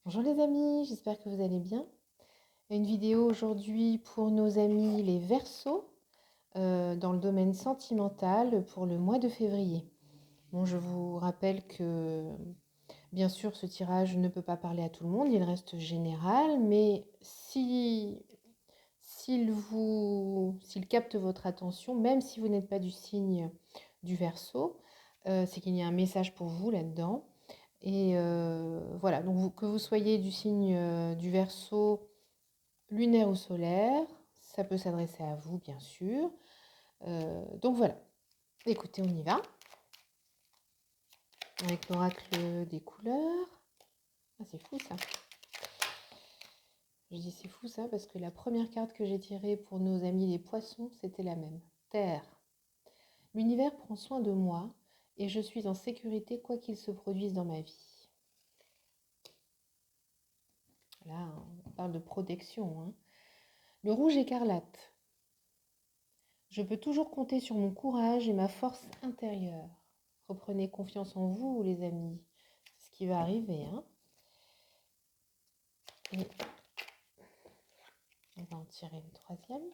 Bonjour les amis, j'espère que vous allez bien. Une vidéo aujourd'hui pour nos amis les Verseaux dans le domaine sentimental pour le mois de février. Bon, je vous rappelle que bien sûr ce tirage ne peut pas parler à tout le monde, il reste général, mais s'il capte votre attention, même si vous n'êtes pas du signe du Verseau, c'est qu'il y a un message pour vous là-dedans. Et voilà, donc que vous soyez du signe du Verseau, lunaire ou solaire, ça peut s'adresser à vous, bien sûr. Donc voilà, écoutez, on y va. Avec l'oracle des couleurs. Ah, c'est fou ça. Je dis c'est fou ça parce que la première carte que j'ai tirée pour nos amis les poissons, c'était la même. Terre. L'univers prend soin de moi et je suis en sécurité quoi qu'il se produise dans ma vie. Là, on parle de protection, hein. Le rouge écarlate. Je peux toujours compter sur mon courage et ma force intérieure. Reprenez confiance en vous, les amis. C'est ce qui va arriver, hein. Et on va en tirer une troisième.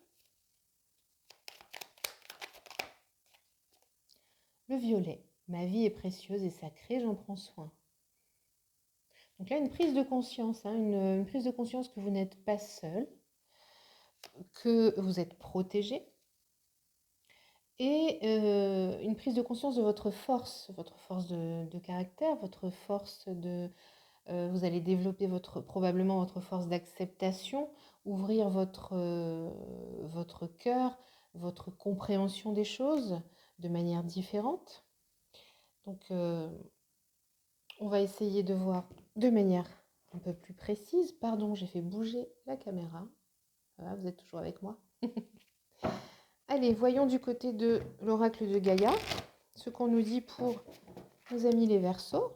Le violet. Ma vie est précieuse et sacrée, j'en prends soin. Donc là, une prise de conscience, hein, une prise de conscience que vous n'êtes pas seul, que vous êtes protégé, et une prise de conscience de votre force de caractère, votre force de... vous allez développer probablement votre force d'acceptation, ouvrir votre cœur, votre compréhension des choses de manière différente. Donc, on va essayer de voir de manière un peu plus précise. Pardon, j'ai fait bouger la caméra. Voilà, vous êtes toujours avec moi. Allez, voyons du côté de l'oracle de Gaïa, ce qu'on nous dit pour nos amis les Verseaux.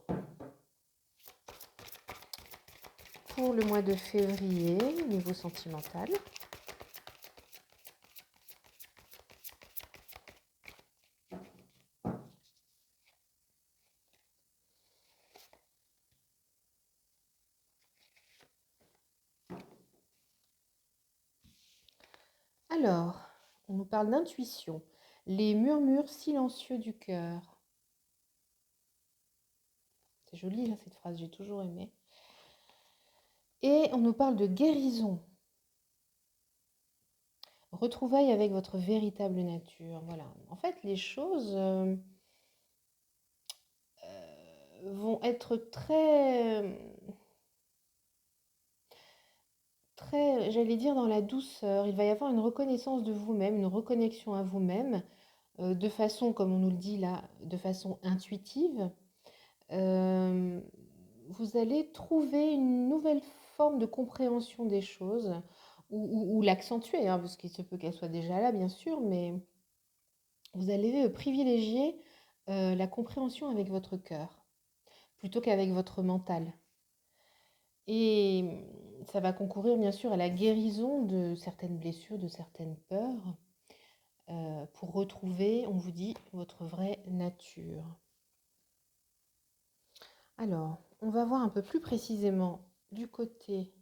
Pour le mois de février, niveau sentimental. Alors, on nous parle d'intuition, les murmures silencieux du cœur. C'est joli, hein, cette phrase, j'ai toujours aimé. Et on nous parle de guérison. Retrouvailles avec votre véritable nature. Voilà. En fait, les choses vont être très, j'allais dire, dans la douceur. Il va y avoir une reconnaissance de vous-même, une reconnexion à vous-même, de façon, comme on nous le dit là, de façon intuitive. Vous allez trouver une nouvelle forme de compréhension des choses, ou l'accentuer, hein, parce qu'il se peut qu'elle soit déjà là, bien sûr, mais vous allez privilégier la compréhension avec votre cœur, plutôt qu'avec votre mental. Et ça va concourir, bien sûr, à la guérison de certaines blessures, de certaines peurs, pour retrouver, on vous dit, votre vraie nature. Alors, on va voir un peu plus précisément du côté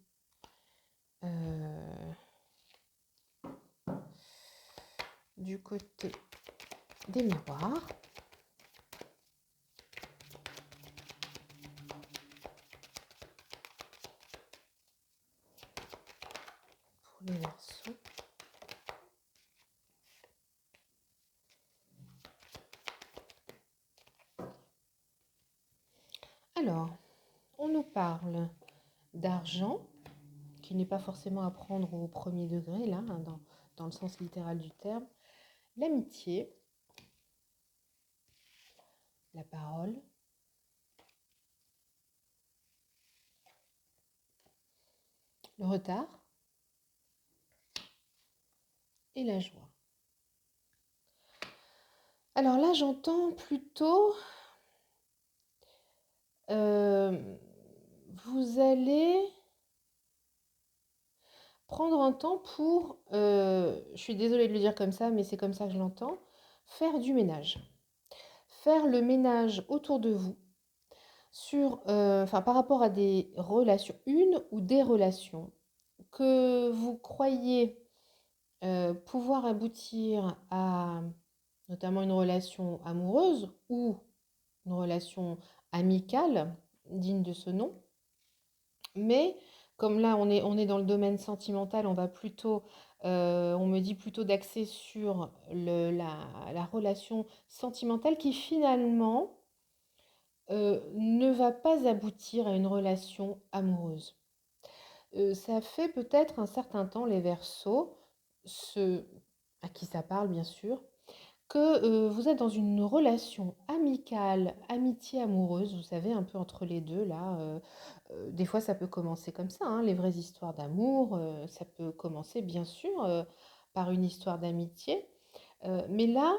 des miroirs. Pour les Verseaux. Alors, on nous parle d'argent, qui n'est pas forcément à prendre au premier degré, là, hein, dans le sens littéral du terme. L'amitié, la parole, le retard et la joie. Alors là, j'entends plutôt, vous allez prendre un temps pour, je suis désolée de le dire comme ça, mais c'est comme ça que je l'entends, faire du ménage. Faire le ménage autour de vous, enfin, par rapport à des relations, une ou des relations que vous croyez pouvoir aboutir à notamment une relation amoureuse ou une relation amicale digne de ce nom. Mais comme là, on est dans le domaine sentimental, on me dit plutôt d'axer sur la relation sentimentale qui finalement ne va pas aboutir à une relation amoureuse. Ça fait peut-être un certain temps, les Verseaux, ceux à qui ça parle bien sûr, que vous êtes dans une relation amicale, amitié amoureuse, vous savez, un peu entre les deux, là. Des fois, ça peut commencer comme ça, hein, les vraies histoires d'amour, ça peut commencer bien sûr par une histoire d'amitié. Mais là,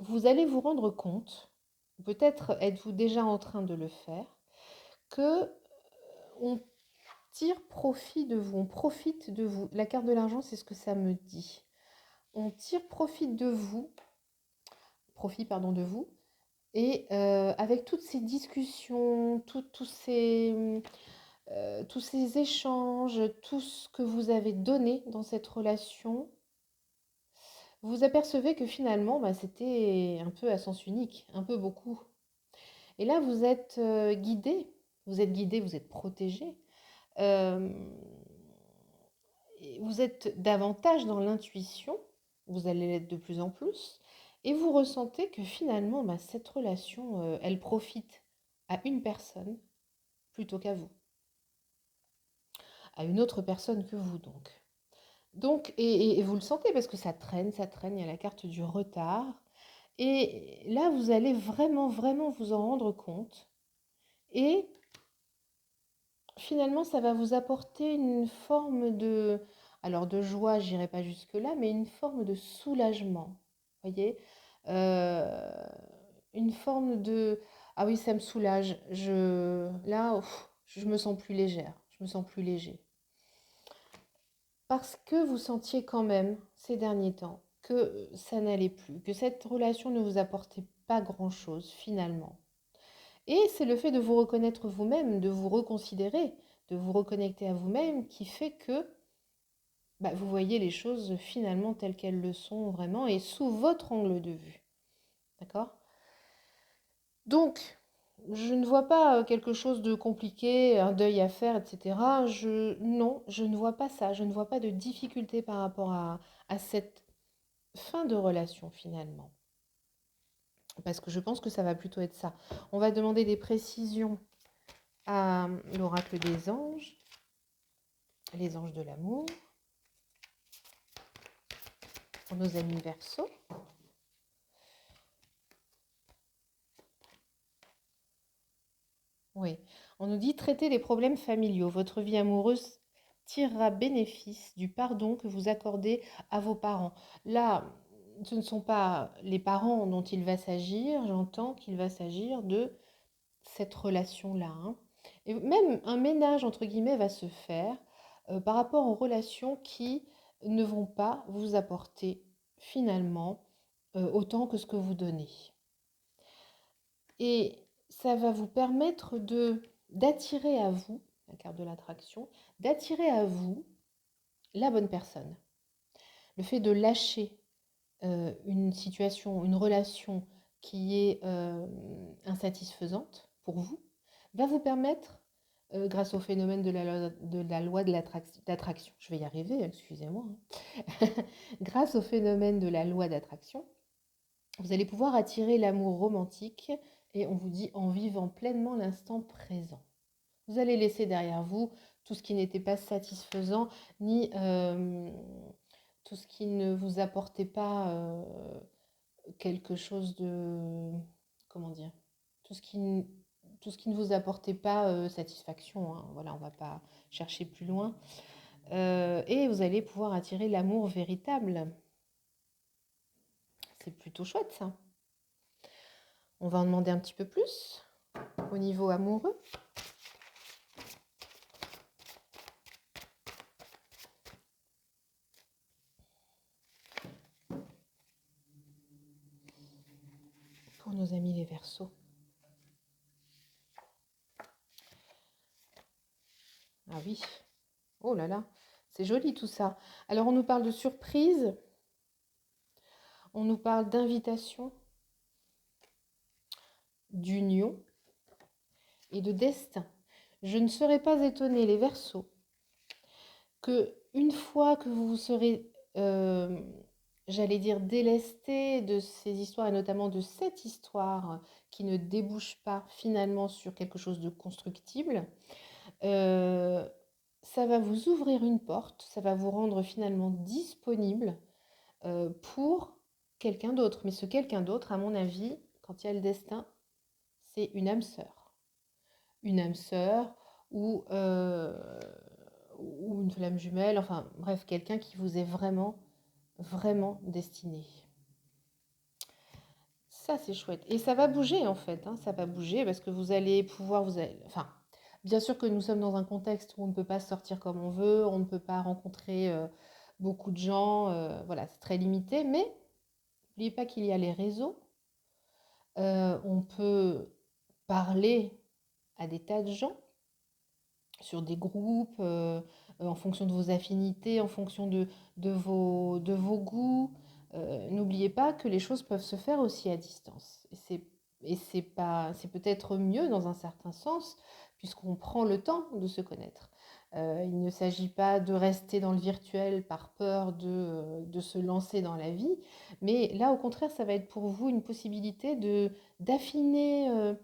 vous allez vous rendre compte, peut-être êtes-vous déjà en train de le faire, que on tire profit de vous, on profite de vous. La carte de l'argent, c'est ce que ça me dit. On tire profit, pardon, de vous. Et avec toutes ces discussions, tous ces échanges, tout ce que vous avez donné dans cette relation, vous apercevez que finalement, bah, c'était un peu à sens unique, un peu beaucoup. Et là, vous êtes guidé, vous êtes protégé. Euh, Vous êtes davantage dans l'intuition, vous allez l'être de plus en plus, et vous ressentez que finalement, bah, cette relation, elle profite à une personne plutôt qu'à vous, à une autre personne que vous donc. Et vous le sentez parce que ça traîne, il y a la carte du retard. Et là, vous allez vraiment, vraiment vous en rendre compte. Et finalement, ça va vous apporter une forme alors de joie, j'irai pas jusque-là, mais une forme de soulagement. Voyez? Euh, une forme de, ah oui, ça me soulage. Là, je me sens plus légère. Je me sens plus léger. Parce que vous sentiez quand même, ces derniers temps, que ça n'allait plus, que cette relation ne vous apportait pas grand-chose finalement. Et c'est le fait de vous reconnaître vous-même, de vous reconsidérer, de vous reconnecter à vous-même qui fait que bah, vous voyez les choses finalement telles qu'elles le sont vraiment et sous votre angle de vue. D'accord? Donc, je ne vois pas quelque chose de compliqué, un deuil à faire, etc. Non, je ne vois pas ça. Je ne vois pas de difficulté par rapport à cette fin de relation finalement. Parce que je pense que ça va plutôt être ça. On va demander des précisions à l'oracle des anges, les anges de l'amour, pour nos amis Verseaux. Oui, on nous dit traiter les problèmes familiaux. Votre vie amoureuse tirera bénéfice du pardon que vous accordez à vos parents. Là, ce ne sont pas les parents dont il va s'agir, j'entends qu'il va s'agir de cette relation-là, hein. Et même un ménage, entre guillemets, va se faire par rapport aux relations qui ne vont pas vous apporter finalement autant que ce que vous donnez. Et ça va vous permettre d'attirer à vous, la carte de l'attraction, d'attirer à vous la bonne personne. Le fait de lâcher une situation, une relation qui est insatisfaisante pour vous, va vous permettre, grâce au phénomène de la loi de l'attraction, je vais y arriver, excusez-moi, hein. Grâce au phénomène de la loi d'attraction, vous allez pouvoir attirer l'amour romantique et on vous dit en vivant pleinement l'instant présent. Vous allez laisser derrière vous tout ce qui n'était pas satisfaisant, ni tout ce qui ne vous apportait pas quelque chose de... Comment dire? Tout ce qui, tout ce qui ne vous apportait pas satisfaction, hein. Voilà, on ne va pas chercher plus loin. Et vous allez pouvoir attirer l'amour véritable. C'est plutôt chouette ça. On va en demander un petit peu plus au niveau amoureux. Pour nos amis les Verseaux. Ah oui, oh là là, c'est joli tout ça. Alors on nous parle de surprise, on nous parle d'invitation, d'union et de destin. Je ne serais pas étonnée, les Verseaux, que une fois que vous vous serez, j'allais dire, délesté de ces histoires, et notamment de cette histoire qui ne débouche pas finalement sur quelque chose de constructible, euh, ça va vous ouvrir une porte, ça va vous rendre finalement disponible pour quelqu'un d'autre. Mais ce quelqu'un d'autre, à mon avis, quand il y a le destin, c'est une âme sœur. Une âme sœur ou, ou une flamme jumelle, enfin bref, quelqu'un qui vous est vraiment, vraiment destiné. Ça, c'est chouette. Et ça va bouger en fait, hein, ça va bouger parce que vous allez pouvoir, enfin, bien sûr que nous sommes dans un contexte où on ne peut pas sortir comme on veut, on ne peut pas rencontrer beaucoup de gens, voilà, c'est très limité, mais n'oubliez pas qu'il y a les réseaux. On peut parler à des tas de gens sur des groupes, en fonction de vos affinités, en fonction de vos goûts. N'oubliez pas que les choses peuvent se faire aussi à distance. Et c'est pas, c'est peut-être mieux dans un certain sens, puisqu'on prend le temps de se connaître. Il ne s'agit pas de rester dans le virtuel par peur de se lancer dans la vie, mais là, au contraire, ça va être pour vous une possibilité d'affiner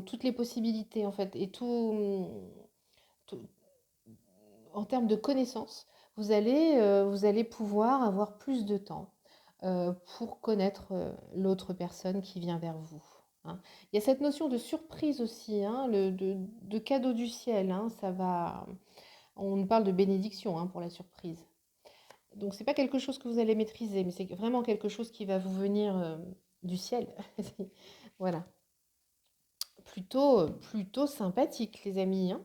toutes les possibilités en fait et tout- en termes de connaissances, vous allez pouvoir avoir plus de temps pour connaître l'autre personne qui vient vers vous. Hein. Il y a cette notion de surprise aussi, hein, de cadeau du ciel. Hein, ça va, on parle de bénédiction hein, pour la surprise. Donc c'est pas quelque chose que vous allez maîtriser, mais c'est vraiment quelque chose qui va vous venir du ciel. Voilà. Plutôt sympathique, les amis. Hein.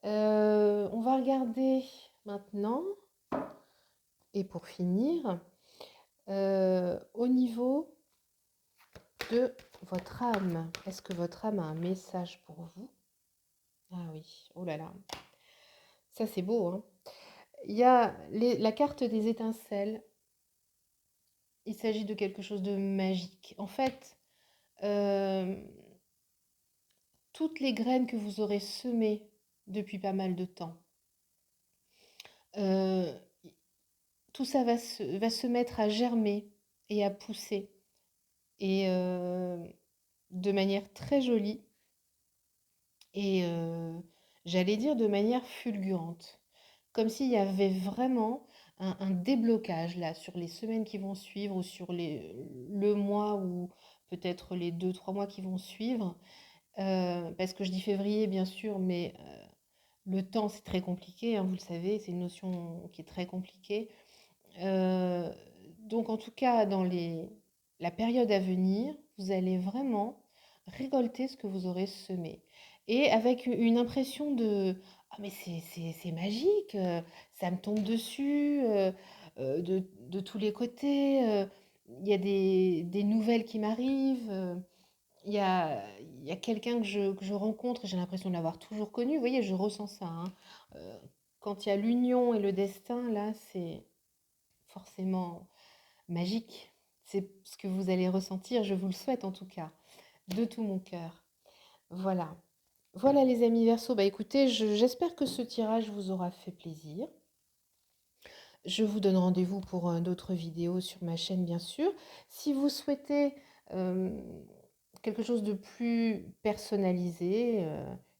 On va regarder maintenant, et pour finir, au niveau de votre âme. Est-ce que votre âme a un message pour vous? Ah oui, oh là là, ça c'est beau. Hein. Il y a la carte des étincelles. Il s'agit de quelque chose de magique. En fait, euh, toutes les graines que vous aurez semées depuis pas mal de temps, euh, tout ça va se mettre à germer et à pousser. Et de manière très jolie et j'allais dire de manière fulgurante. Comme s'il y avait vraiment un déblocage là sur les semaines qui vont suivre ou sur le mois ou peut-être les 2, 3 mois qui vont suivre. Parce que je dis février bien sûr, mais le temps c'est très compliqué, hein, vous le savez, c'est une notion qui est très compliquée. Euh, donc en tout cas, la période à venir, vous allez vraiment récolter ce que vous aurez semé. Et avec une impression de ah mais c'est magique, ça me tombe dessus de tous les côtés. Il y a des nouvelles qui m'arrivent. Il y a quelqu'un que je rencontre, j'ai l'impression de l'avoir toujours connu. Vous voyez, je ressens ça. Hein. Euh, quand il y a l'union et le destin, là, c'est forcément magique. C'est ce que vous allez ressentir, je vous le souhaite en tout cas, de tout mon cœur. Voilà. Voilà les amis Verseau, bah écoutez, j'espère que ce tirage vous aura fait plaisir. Je vous donne rendez-vous pour d'autres vidéos sur ma chaîne bien sûr. Si vous souhaitez euh, quelque chose de plus personnalisé,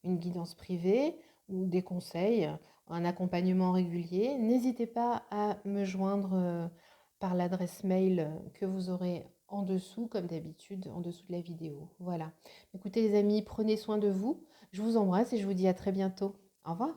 une guidance privée ou des conseils, un accompagnement régulier, n'hésitez pas à me joindre par l'adresse mail que vous aurez en dessous, comme d'habitude, en dessous de la vidéo. Voilà. Écoutez les amis, prenez soin de vous. Je vous embrasse et je vous dis à très bientôt. Au revoir.